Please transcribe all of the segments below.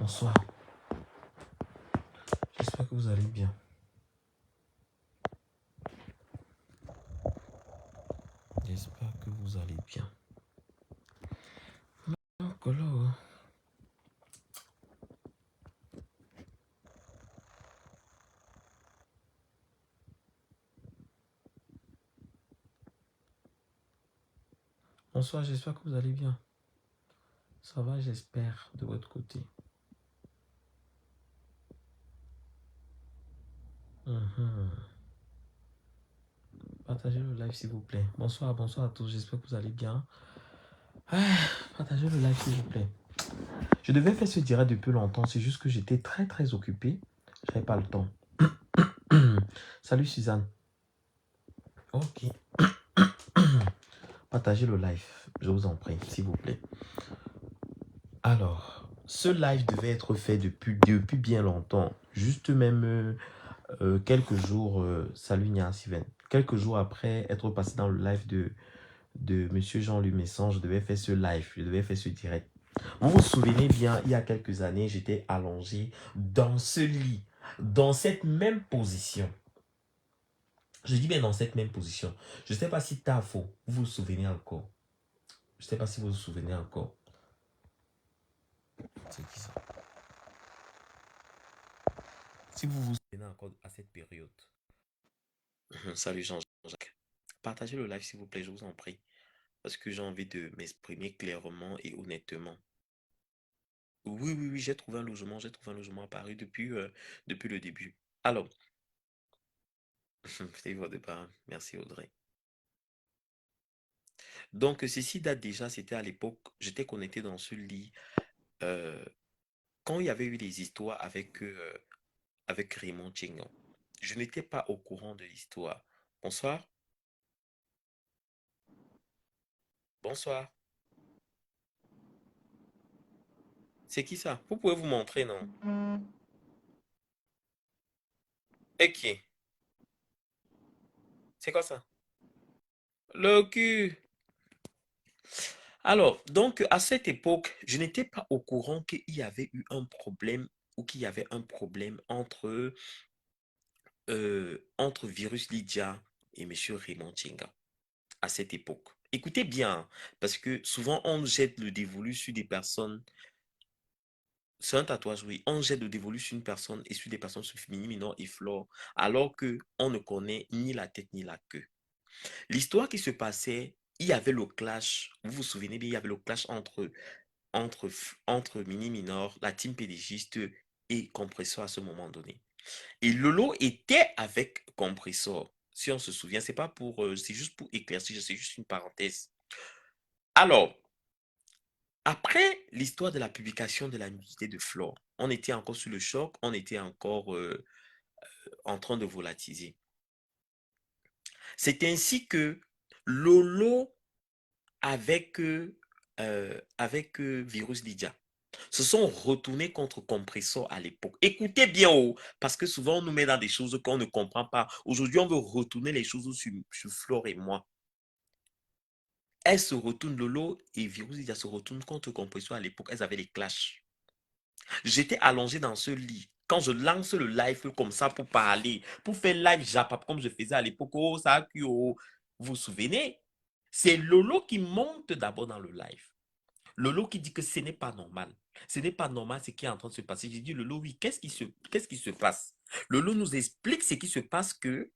Bonsoir, j'espère que vous allez bien. J'espère que vous allez bien. Colo. Bonsoir, j'espère que vous allez bien. Ça va, j'espère, de votre côté. Partagez le live, s'il vous plaît. Bonsoir, bonsoir à tous, j'espère que vous allez bien. Partagez le live, s'il vous plaît. Je devais faire ce direct depuis longtemps, c'est juste que j'étais très occupé. J'avais pas le temps. Salut Suzanne. Ok. Partagez le live, je vous en prie, s'il vous plaît. Alors, ce live devait être fait depuis bien longtemps. Juste même quelques jours, salut Nia Steven. Quelques jours après être passé dans le live de Monsieur Jean-Luc Messon, je devais faire ce live, je devais faire ce direct. Vous vous souvenez bien, il y a quelques années, j'étais allongé dans ce lit, dans cette même position. Je dis bien dans cette même position. Je ne sais pas si Tafo, vous vous souvenez encore. Je ne sais pas si vous vous souvenez encore. C'est qui ça? Si vous vous souvenez encore à cette période. Salut Jean-Jacques. Partagez le live s'il vous plaît, je vous en prie. Parce que j'ai envie de m'exprimer clairement et honnêtement. Oui, j'ai trouvé un logement. J'ai trouvé un logement à Paris depuis le début. Alors, c'est votre départ. Merci Audrey. Donc, ceci date déjà, c'était à l'époque, j'étais connecté dans ce lit. euh, quand il y avait eu des histoires avec Raymond Tchengon. Je n'étais pas au courant de l'histoire. Bonsoir. Bonsoir. C'est qui ça? Vous pouvez vous montrer, non? Et qui? C'est quoi ça? Le cul. Alors, donc, à cette époque, je n'étais pas au courant qu'il y avait eu un problème ou qu'il y avait un problème entre Virus Lydia et Monsieur Raymond Tchenga à cette époque. Écoutez bien, parce que souvent on jette le dévolu sur des personnes, c'est un tatouage, oui, on jette le dévolu sur une personne et sur des personnes sur Mini, Minor et Flore, alors que on ne connaît ni la tête ni la queue. L'histoire qui se passait, il y avait le clash, vous vous souvenez bien, il y avait le clash entre, entre Mini Minor, la team pédégiste et Compressor à ce moment donné. Et Lolo était avec Compressor. Si on se souvient, c'est pas pour, c'est juste pour éclaircir, c'est juste une parenthèse. Alors, après l'histoire de la publication de la nudité de Flore, on était encore sur le choc, on était encore en train de volatiser. C'est ainsi que Lolo avec Virus Lydia se sont retournés contre Compressor à l'époque. Écoutez bien, oh, parce que souvent on nous met dans des choses qu'on ne comprend pas. Aujourd'hui, on veut retourner les choses sur Flore et moi. Elles se retournent, Lolo et Virus Lydia se retournent contre Compressor à l'époque. Elles avaient les clashs. J'étais allongé dans ce lit. Quand je lance le live comme ça pour parler, pour faire live Japap comme je faisais à l'époque, oh, ça, oh, vous vous souvenez? C'est Lolo qui monte d'abord dans le live. Lolo qui dit que ce n'est pas normal. Ce n'est pas normal ce qui est en train de se passer. J'ai dit, Lolo, oui, qu'est-ce qui se passe? Lolo nous explique ce qui se passe que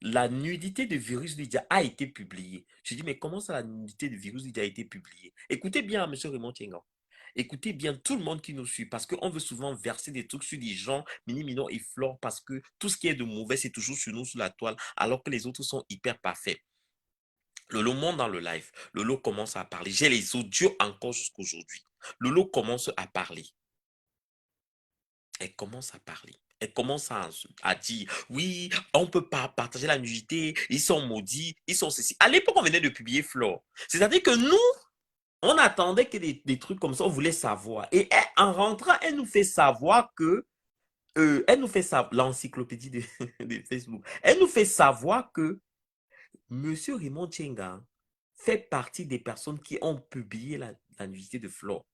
la nudité de Virus Lydia a été publiée. J'ai dit, mais comment ça la nudité de Virus Lydia a été publiée? Écoutez bien, M. Raymond Tiengan. Écoutez bien tout le monde qui nous suit parce qu'on veut souvent verser des trucs sur les gens, Mini, Minon et Flore, parce que tout ce qui est de mauvais, c'est toujours sur nous, sur la toile, alors que les autres sont hyper parfaits. Lolo monte dans le live. Lolo commence à parler. J'ai les audios encore jusqu'aujourd'hui. Lolo commence à parler. Elle commence à parler. Elle commence à dire, oui, on ne peut pas partager la nudité, ils sont maudits, ils sont ceci. À l'époque, on venait de publier Flore. C'est-à-dire que nous, on attendait que des trucs comme ça, on voulait savoir. Et elle, en rentrant, elle nous fait savoir que, elle nous fait savoir, l'encyclopédie de Facebook, elle nous fait savoir que Monsieur Raymond Tchenga fait partie des personnes qui ont publié la nudité de Flore.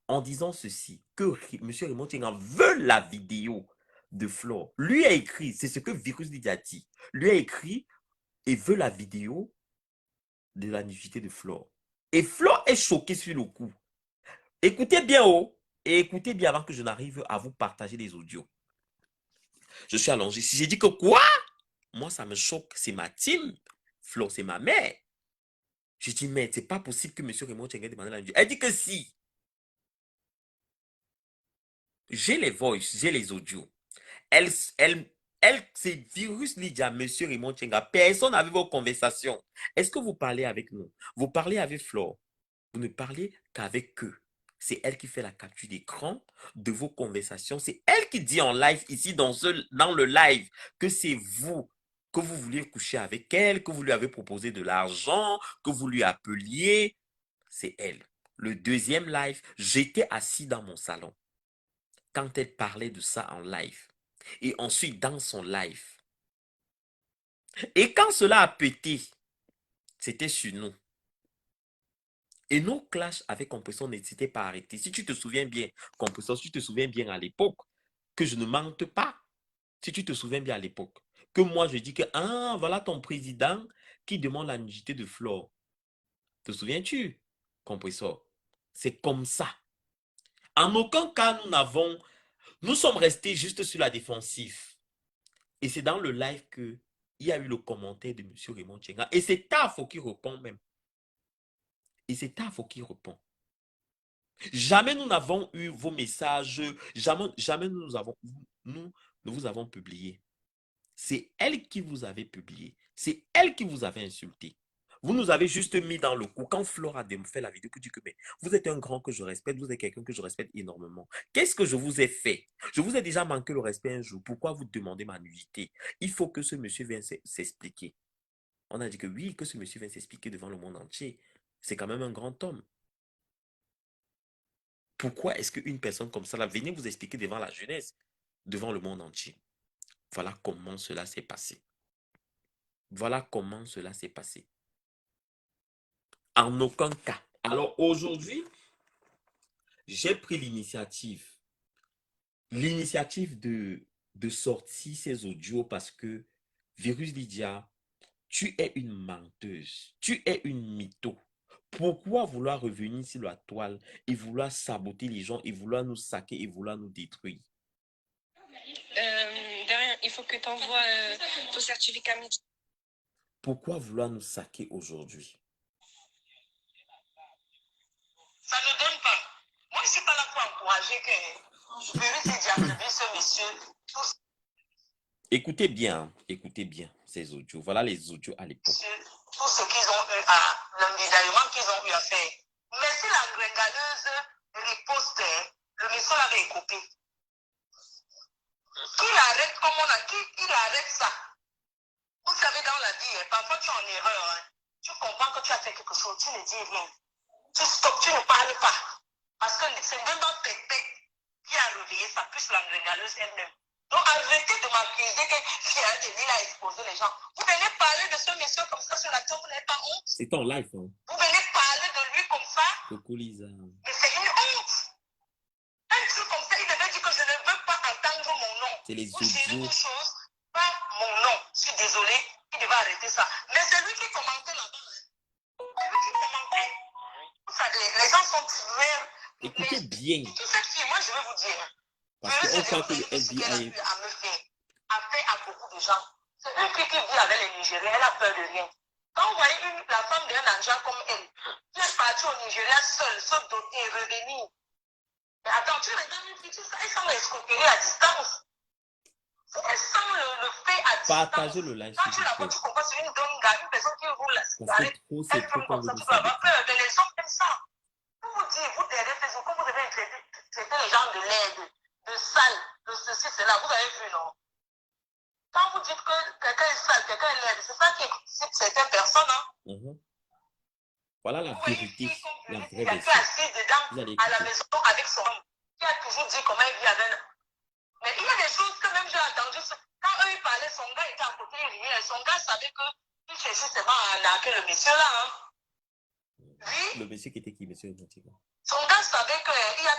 en disant ceci, que M. Raymond Tchenga veut la vidéo de Flore. Lui a écrit, c'est ce que Virus Lydia a dit, lui a écrit et veut la vidéo de la nudité de Flore. Et Flore est choqué sur le coup. Écoutez bien, oh, et écoutez bien avant que je n'arrive à vous partager les audios. Je suis allongé. Si j'ai dit que quoi? Moi, ça me choque. C'est ma team. Flore, c'est ma mère. Je dis, mais c'est pas possible que M. Raymond Tchenga demande la nudité. Elle dit que si. J'ai les voices, j'ai les audios. Elle, c'est Virus Lydia, Monsieur Raymond Tchenga. Personne n'avait vos conversations. Est-ce que vous parlez avec nous? Vous parlez avec Flore. Vous ne parlez qu'avec eux. C'est elle qui fait la capture d'écran de vos conversations. C'est elle qui dit en live, ici, dans le live, que c'est vous, que vous vouliez coucher avec elle, que vous lui avez proposé de l'argent, que vous lui appeliez. C'est elle. Le deuxième live, j'étais assis dans mon salon quand elle parlait de ça en live. Et ensuite, dans son live. Et quand cela a pété, c'était sur nous. Et nos clashs avec Compression n'hésitaient pas à arrêter. Si tu te souviens bien, Compression, si tu te souviens bien à l'époque, que je ne mente pas, si tu te souviens bien à l'époque, que moi je dis que, ah, voilà ton président qui demande la nudité de Flore. Te souviens-tu, Compressor? C'est comme ça. En aucun cas, nous sommes restés juste sur la défensive. Et c'est dans le live que il y a eu le commentaire de M. Raymond Tchenga. Et c'est Tafo qui répond même. Et c'est Tafo qui répond. Jamais nous n'avons eu vos messages. Jamais nous ne vous avons publié. C'est elle qui vous avait publié. C'est elle qui vous avait insulté. Vous nous avez juste mis dans le coup. Quand Flora a fait la vidéo, que dit que mais vous êtes un grand que je respecte, vous êtes quelqu'un que je respecte énormément. Qu'est-ce que je vous ai fait? Je vous ai déjà manqué le respect un jour. Pourquoi vous demandez ma nudité? Il faut que ce monsieur vienne s'expliquer. On a dit que oui, que ce monsieur vienne s'expliquer devant le monde entier. C'est quand même un grand homme. Pourquoi est-ce qu'une personne comme ça, là, venez vous expliquer devant la jeunesse, devant le monde entier? Voilà comment cela s'est passé. Voilà comment cela s'est passé. En aucun cas. Alors aujourd'hui, j'ai pris l'initiative de sortir ces audios parce que, Virus Lydia, tu es une menteuse, tu es une mytho. Pourquoi vouloir revenir sur la toile et vouloir saboter les gens et vouloir nous saquer et vouloir nous détruire? Derrière, il faut que tu envoies ton certificat médical. Pourquoi vouloir nous saquer aujourd'hui? Ça ne donne pas. Moi, je ne suis pas là pour encourager que Virus Lydia publie ce monsieur. Écoutez bien ces audios. Voilà les audios à l'époque. Tout ce qu'ils ont eu à l'environnement qu'ils ont eu à faire. Mais si la gringaleuse riposte, le monsieur l'avait coupé. Qu'il arrête comme on a dit, qu'il arrête ça. Vous savez, dans la vie, parfois tu es en erreur. Hein. Tu comprends que tu as fait quelque chose, tu ne dis rien. Tu stops, tu ne parles pas. Parce que c'est même pas Pépé qui a réveillé ça, plus la gringaleuse elle-même. Donc arrêtez de m'accuser que Fiat de Lille a exposé les gens. Vous venez parler de ce monsieur comme ça sur la table, vous n'avez pas honte. C'est en live. Hein. Vous venez parler de lui comme ça. Coucou Lisa. Mais c'est une honte. Un truc comme ça, il devait dire que je ne veux pas entendre mon nom. C'est les Vous gérez audios. une chose, pas mon nom. Je suis désolé, il devait arrêter ça. Mais c'est lui qui commentait là-bas. C'est lui qui commentait. Vous savez, les gens sont tués. Écoutez bien. Toute cette fille, moi je vais vous dire. Parce qu'on croit que le ce qu'elle a FBI... pu à me faire, a fait à beaucoup de gens. C'est une fille qui vit avec les Nigériens, elle a peur de rien. Quand vous voyez la femme d'un argent comme elle, qui est partie au Nigeria seule, se doter, revenir. Mais attends, tu regardes une fille, elle sent l'escroquerie à distance. Elle sent le fait à distance. Partagez le live. Quand tu la vois, tu comprends, c'est une donga, une personne qui roule la cigarette. C'est trop comme ça, tu peux avoir peur, mais les gens aiment ça. Vous dites, vous derrière Facebook, quand vous avez traité les gens de l'aide, de sale, de ceci, cela, vous avez vu, non? Quand vous dites que quelqu'un est sale, quelqu'un est laide, c'est ça qui excite certaines personnes, hein? Voilà la vérité, la vraie vérité. Qui est assis dedans, à la maison, avec son homme, qui a toujours dit comment il vit avec. Mais il y a des choses que même j'ai entendu, quand eux ils parlaient, son gars était à côté, il riait, son gars savait qu'il cherchait seulement à narguer le monsieur là, hein? Oui. Le monsieur qui était qui, monsieur Motiga? Son gars savait qu'il y a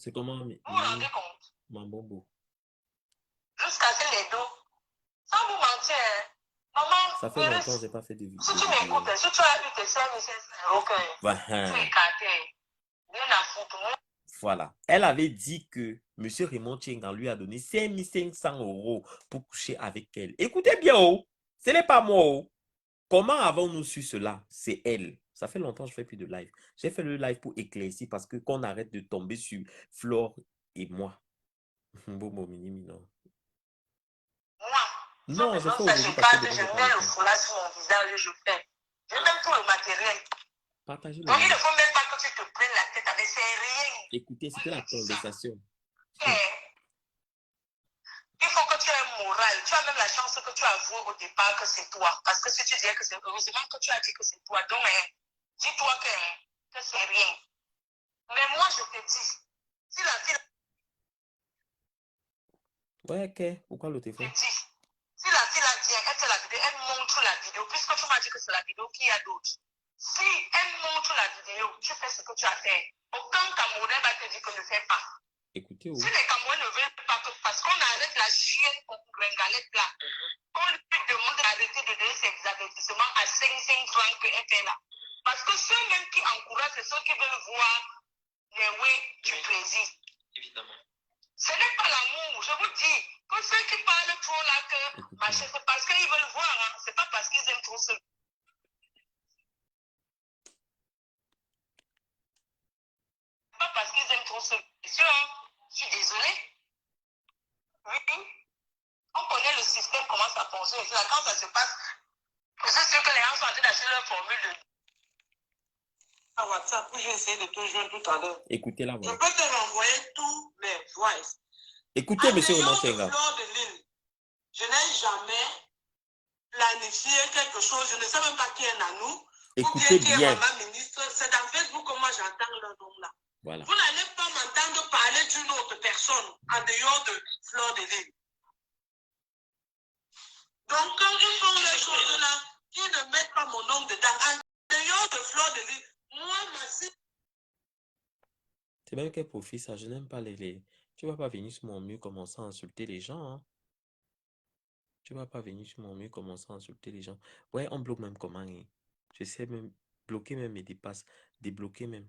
C'est comment, Vous vous rendez compte? Mambombo? Jusqu'à ce les dos. Sans vous mentir, maman, Ça fait longtemps que je n'ai pas fait de si tu vidéo. m'écoutes, si tu as eu tes 5 €, que tu es écarté, rien à foutre. Voilà. Elle avait dit que M. Raymond Tchenga lui a donné 5500 € pour coucher avec elle. Écoutez bien, oh, ce n'est pas moi. Oh. Comment avons-nous su cela? C'est elle. Ça fait longtemps que je ne fais plus de live. J'ai fait le live pour éclaircir parce que qu'on arrête de tomber sur Flore et moi. Bon, non. Moi, Non, j'ai fait ça, aujourd'hui je parce que parle, demain, je je mets parle. le foulard sur mon visage, je fais. J'ai même tout le matériel. Partagez le Donc, il ne live. faut même pas que tu te prennes la tête avec c'est rien. Écoutez, c'était la conversation. Il faut que tu aies un moral. Tu as même la chance que tu avoues au départ que c'est toi. Parce que si tu disais que c'est heureusement que tu as dit que c'est toi. Donc, dis-toi que c'est rien. Mais moi, je te dis, si la fille. Ouais, ok. Pourquoi le téléphone? Si la fille a dit, elle fait la vidéo, elle montre la vidéo, puisque tu m'as dit que c'est la vidéo qu'il y a d'autres. Si elle montre la vidéo, tu fais ce que tu as fait. Aucun Camerounais va te dire que ne fais pas. Écoutez, oh. Si les Camerounais ne veulent pas, parce qu'on arrête la chienne gringalette là, on lui demande d'arrêter de donner ses avertissements à 5 francs qu'elle fait là. Parce que ceux-mêmes qui encouragent, c'est ceux qui veulent voir les oui du président. Évidemment. Ce n'est pas l'amour, je vous dis. Que ceux qui parlent trop là, que c'est parce qu'ils veulent voir, hein. C'est pas parce qu'ils aiment trop ça. C'est pas parce qu'ils aiment trop ça. Monsieur, hein, je suis désolée. Oui. On connaît le système, comment ça fonctionne. Là, quand ça se passe, c'est sûr que les gens sont en train d'acheter leur formule de. À WhatsApp, j'ai essayé de te joindre tout à l'heure. Écoutez la voix. Je peux te renvoyer tous les voices. Écoutez, monsieur Raymond Tchenga. Je n'ai jamais planifié quelque chose. Je ne sais même pas qui est Nanou. Écoutez bien. bien. Maman ministre. C'est dans Facebook que moi j'entends leur nom là. Voilà. Vous n'allez pas m'entendre parler d'une autre personne en dehors de Fleur de Lille. Donc quand ils font les choses là, ils ne mettent pas mon nom dedans. En dehors de Fleur de Lille, moi, ma cible. C'est même quel profil ça. Je n'aime pas les. Tu vas pas venir sur mon mur commencer à insulter les gens. Hein? Tu vas pas venir sur mon mur commencer à insulter les gens. Ouais, on bloque même comment. Hein? Je sais même bloquer même mes dépasses. Débloquer même.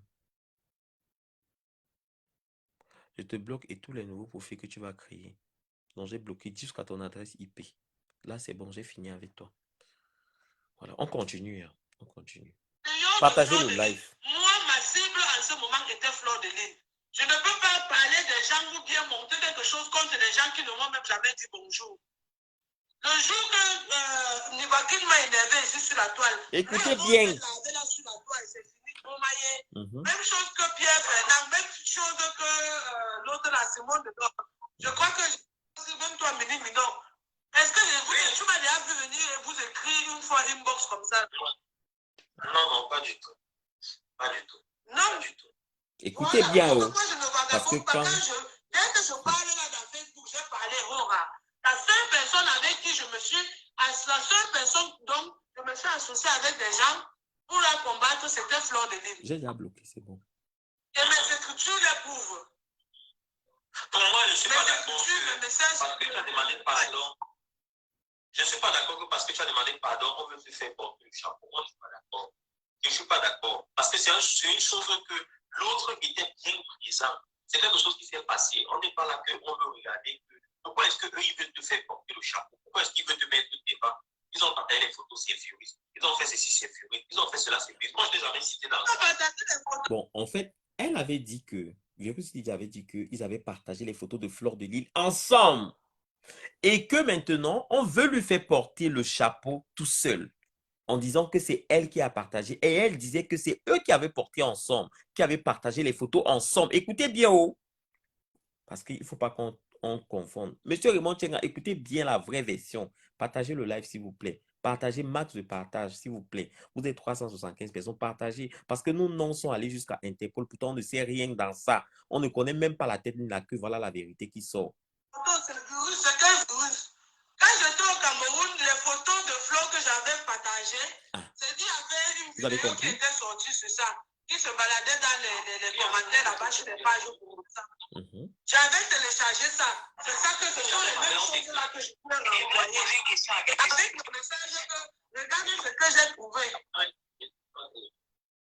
Je te bloque et tous les nouveaux profils que tu vas créer. Donc j'ai bloqué jusqu'à ton adresse IP. Là c'est bon, j'ai fini avec toi. Voilà, on continue. Hein? On continue. Partagez le live. Moi, ma cible en ce moment était Fleur de Lille. Je ne peux pas parler des gens ou bien monter quelque chose contre des gens qui ne m'ont même jamais dit bonjour. Le jour que Nivakin m'a énervé ici sur la toile, écoutez bien. Même chose que Pierre Fernand, même chose que l'autre là, Simone de Dor. Je crois que même toi, Mini Minon. Est-ce que tu m'as déjà vu venir et vous écrire une fois inbox comme ça? Non, pas du tout. Pas du tout. Non, pas du tout. Écoutez bien, oh. Parce que quand dès que je parle là dans Facebook, j'ai parlé Rora. La seule personne avec qui la seule personne dont je me suis associée avec des gens pour la combattre, c'était Fleur de Lille. J'ai déjà bloqué, c'est bon. Et mes écritures les prouvent. Pour moi, je ne suis pas d'accord. Parce que tu as demandé pardon. Je ne suis pas d'accord que parce que tu as demandé pardon, on veut te faire porter le chapeau. Moi, je ne suis pas d'accord. Je ne suis pas d'accord. Parce que c'est une chose que l'autre était bien présent. C'est quelque chose qui s'est passé. On n'est pas là qu'on veut regarder. Pourquoi est-ce qu'eux, ils veulent te faire porter le chapeau? Pourquoi est-ce qu'ils veulent te mettre le débat? Ils ont partagé les photos, c'est furieux. Ils ont fait ceci, c'est furieux. Ils ont fait cela, c'est furieux. Moi, je ne l'ai jamais cité dans le... Bon, en fait, elle avait dit que, Virus Lydia avait dit qu'ils avaient partagé les photos de Fleur de Lille ensemble. Et que maintenant, on veut lui faire porter le chapeau tout seul. En disant que c'est elle qui a partagé. Et elle disait que c'est eux qui avaient porté ensemble, qui avaient partagé les photos ensemble. Écoutez bien, oh. Parce qu'il ne faut pas qu'on confonde. Monsieur Raymond Tchenga, écoutez bien la vraie version. Partagez le live, s'il vous plaît. Partagez max de partage, s'il vous plaît. Vous êtes 375 personnes, partagez. Parce que nos noms sont allés jusqu'à Interpol. Pourtant, on ne sait rien dans ça. On ne connaît même pas la tête ni la queue. Voilà la vérité qui sort. C'est virus, c'est quel virus? Quand j'étais au Cameroun, les photos de Flo que j'avais partagées, c'est dit qu'il y avait une vidéo qui était sortie sur ça, qui se baladait dans les commentaires là-bas sur les pages pour ça. J'avais téléchargé ça. C'est ça que ce sont les mêmes choses là que je peux renvoyer. Et avec le message que regardez ce que j'ai trouvé.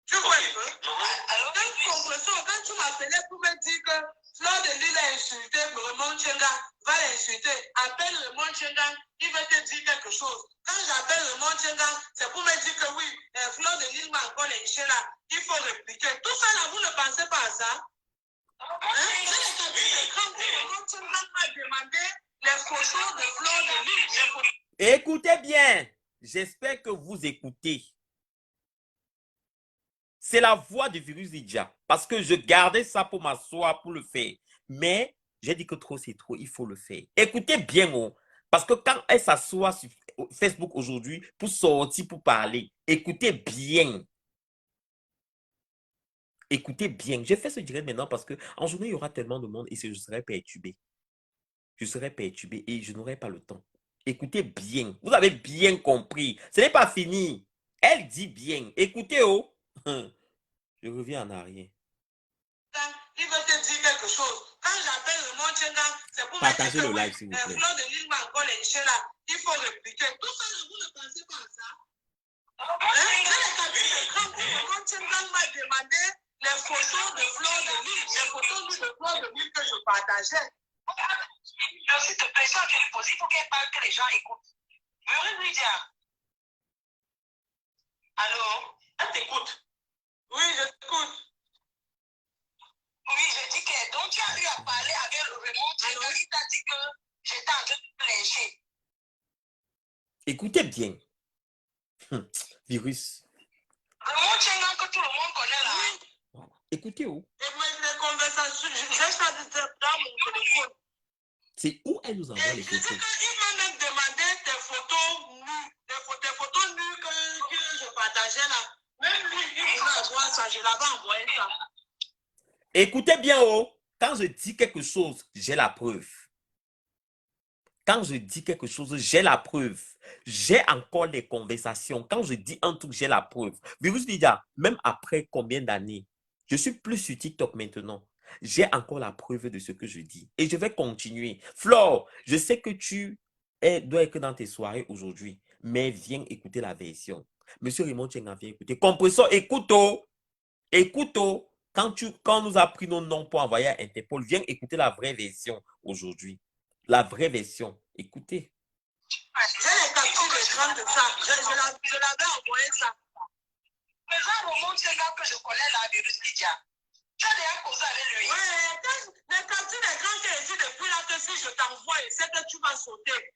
Tu vois un peu? Quand tu m'appelais pour me dire que Fleur de Lille a insulté Raymond Tchenga, va l'insulter. Appelle Raymond Tchenga, il va te dire quelque chose. Quand j'appelle Raymond Tchenga, c'est pour me dire que oui, Fleur de Lille m'a encore lynché là. Il faut répliquer. Tout ça là, vous ne pensez pas à ça? Raymond Tchenga m'a demandé les photos de Fleur de Lille. Écoutez bien. J'espère que vous écoutez. C'est la voix du virus Lydia. Parce que je gardais ça pour m'asseoir pour le faire. Mais j'ai dit que trop, c'est trop. Il faut le faire. Écoutez bien, oh. Parce que quand elle s'assoit sur Facebook aujourd'hui pour sortir, pour parler, écoutez bien. Écoutez bien. J'ai fait ce direct maintenant parce qu'en journée, il y aura tellement de monde et je serai perturbé. Je serai perturbé et je n'aurai pas le temps. Écoutez bien. Vous avez bien compris. Ce n'est pas fini. Elle dit bien. Écoutez, oh. Je reviens en arrière. Il veut te dire quelque chose. Quand j'appelle le Raymond Tchenga, c'est pour Partagez me dire le que live, s'il vous plaît. Fleur de Lille m'a encore lynché là. Il faut répliquer. Tout ça, vous ne pensez pas à ça? J'ai les captures d'écran où Raymond Tchenga m'a demandé les photos de Fleur de Lille. Les photos de Fleur de Lille que je partageais. S'il te plaît, ça, je vais poser. Il faut qu'elle parle, que les gens écoutent. Veux lui dire. Allô? Elle t'écoute. Oui, je t'écoute. Oui, je dis que donc tu as eu à parler avec le Raymond Tchenga, il t'a dit que j'étais en train de lyncher. Écoutez bien. Virus. Raymond Tchenga que tout le monde connaît là. Voilà. Écoutez où? Et les conversations, j'ai ça dans mon téléphone. C'est où elle nous envoie les photos? Il m'a même demandé des photos nues, des photos nues que je partageais là. Même lui, il voulait avoir ça, je l'avais envoyé ça. Écoutez bien, oh. Quand je dis quelque chose, j'ai la preuve. Quand je dis quelque chose, j'ai la preuve. J'ai encore les conversations. Quand je dis un truc, j'ai la preuve. Virus Lydia, même après combien d'années, je suis plus sur TikTok maintenant. J'ai encore la preuve de ce que je dis. Et je vais continuer. Flore, je sais que tu dois être dans tes soirées aujourd'hui, mais viens écouter la version. Monsieur Raymond Tchenga, viens écouter. Compresseur, écoute, oh. Écoute, oh. Quand on nous a pris nos noms pour envoyer à Interpol, viens écouter la vraie version aujourd'hui. La vraie version. Écoutez. J'ai les captures d'écran de ça. Je l'avais envoyé ça. Le genre Raymond Tchenga que je connais là, Virus Lydia. Tu as déjà causé avec lui. Oui, les captures d'écran qui existent depuis là, que si je t'envoie, c'est que tu vas sauter.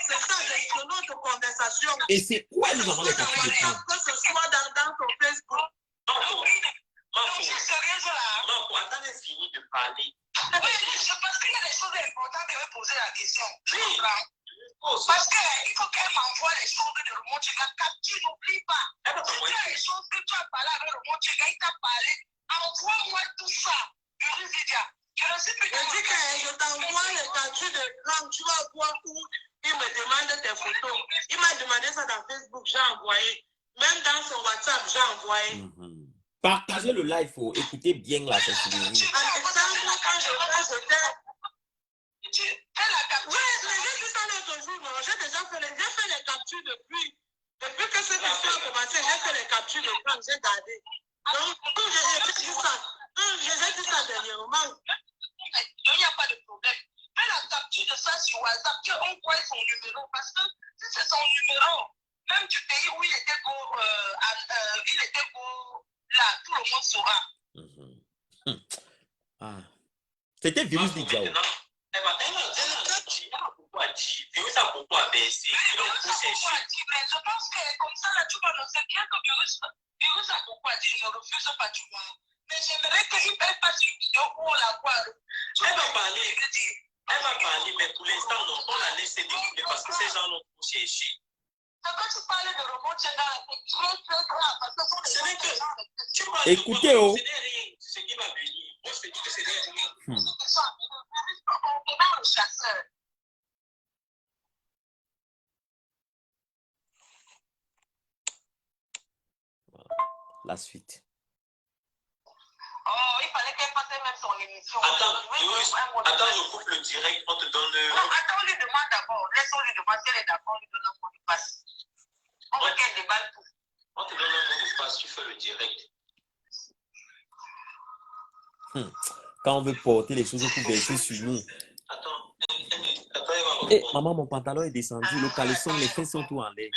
C'est ça, c'est notre conversation. Et c'est où elle nous envoie les captures d'écran? Que ce soit dans ton Facebook. Je suis sérieuse là. Non, attendez, fini de parler. Oui, je pense qu'il y a des choses importantes de me poser la question. Je comprends. Parce qu'il faut qu'elle m'envoie les choses de Raymond Tchenga. Tu n'oublies pas. Si tu as les choses que tu as parlé avec Raymond Tchenga, il t'a parlé. Envoie-moi tout ça. Je dis que je t'envoie les captures d'écran. Tu vas voir où il me demande tes photos. Il m'a demandé ça dans Facebook, j'ai envoyé. Même dans son WhatsApp, j'ai envoyé. Partagez le live, oh. Écoutez bien la sensibilité. Oui, mais j'ai dit ça l'autre jour. J'ai déjà fait les captures depuis que cette histoire a commencé. J'ai fait les captures d'écran, j'ai gardé. Donc, j'ai dit ça. J'ai dit ça dernièrement. Il n'y a pas de problème. Fais la capture de ça sur WhatsApp. Tu envoies son numéro. Parce que si c'est son numéro, même du pays où il était beau, là, tout le monde saura. Ah. C'était Virus Lydia. Elle a beaucoup à dire. Virus a beaucoup à baisser. Mais je pense que comme ça, là, tu vois, c'est bien que Virus a beaucoup à dire. Je ne refuse pas, tu vois. Mais j'aimerais qu'il fasse une vidéo où on la voit. Elle va parler. Elle va parler, mais pour l'instant, on la laisse dérouler parce que ces gens l'ont trop cherché. Quand tu parles de Raymond Tchenga, c'est très très grave. Parce que ce n'est que. Écoutez, oh. Ce n'est rien. C'est ce qui va venir. Moi, je te dis que ce n'est rien. On est dans le chasseur. La suite. Oh, il fallait qu'elle fasse même son émission. Attends, Oui, Virus, un mot de attends, passe. je coupe le direct, on te donne le... Non, attends, on lui demande d'abord. Laissons-lui demander si elle est d'accord, on lui donne un mot de passe. On veut qu'elle déballe tout. On te donne un mot de passe, tu fais le direct. Quand on veut porter les choses pour verser sur nous. Attends, attends, elle va Eh, répondre. maman, mon pantalon est descendu. Le caleçon, les fesses sont tout en l'air.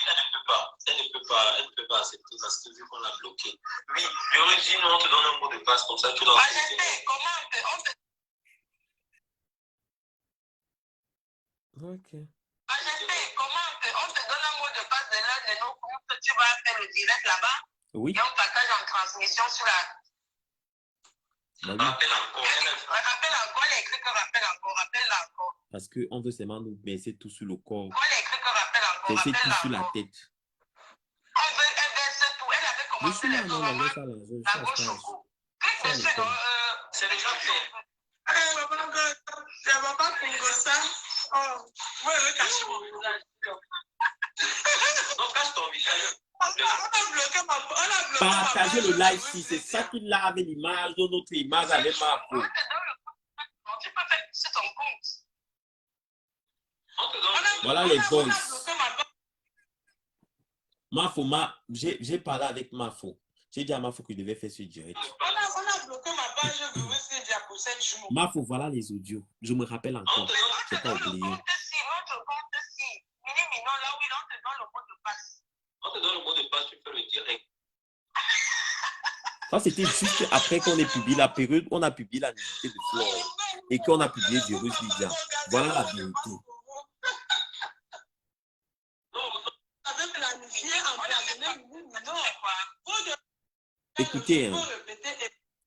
Elle ne peut pas accepter parce que vu qu'on l'a bloqué. Oui, Virus, dis-nous, on te donne un mot de passe, comme ça tu dois... Majesté, comment on te... Ok. Majesté, comment on te donne un mot de passe de l'un de nos comptes, tu vas faire le direct là-bas Oui. et on partage en transmission sur la... Bah oui. Rappelle encore. Rappelle encore, elle a écrit que rappelle-la encore. Parce qu'on veut seulement nous baisser tout sur le corps. Elle a écrit que rappelle Baisser tout rappelle-la sur la encore. tête. On veut, elle verse tout. Elle avait Je commencé suis là, les non, programmes laisse ça là. Je la suis à gauche au stage. cou. Clique dessus, non, C'est déjà fait. ça va pas pour ça. Oh, moi, je cache mon visage. Donc, cache ton visage. On a bloqué ma Partagez le live si c'est ça qui lave l'image de notre image avec Marco. Tu peux faire sur ton compte. On te donne... Voilà les boys. On Mafo, j'ai parlé avec Mafo. J'ai dit à Mafo qu'il devait faire ce direct. a bloqué ma page de pour 7 jours. Mafo, voilà les audios. Je me rappelle encore. J'ai pas oublié. Notre compte-ci, Mini là où on te donne le mot de passe. On te donne le mot de passe, tu fais le direct. Ça, c'était juste après qu'on ait publié la période, on a publié la nudité de Flore et qu'on a publié Virus Lydia. Voilà la vérité. Écoutez, hein.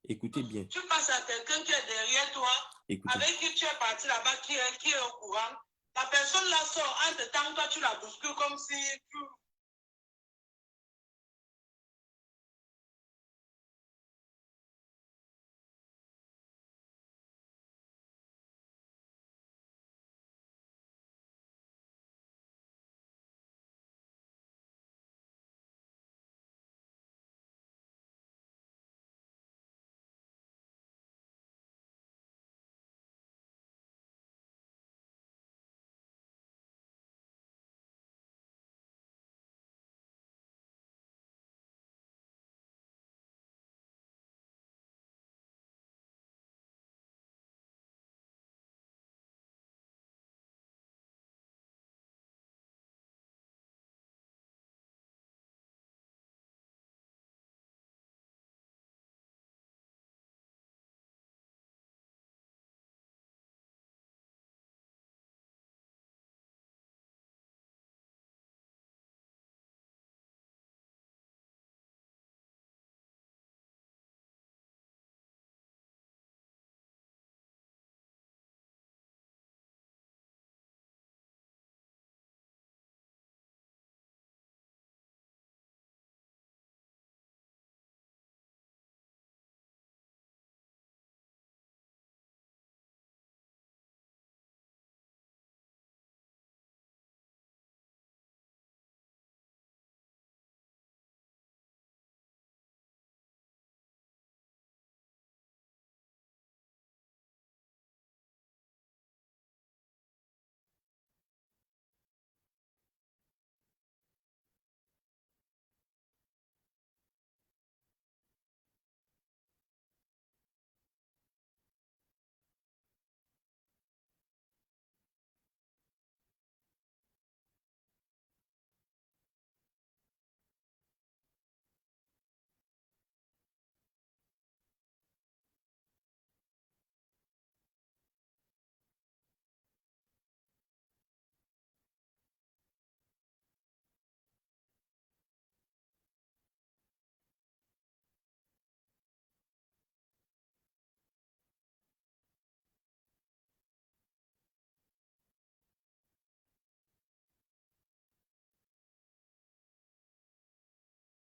Écoutez bien. Tu passes à quelqu'un qui est derrière toi, Écoutez. avec qui tu es parti là-bas, qui est au courant. La personne là sort, entre temps, toi tu la bouscules comme si tu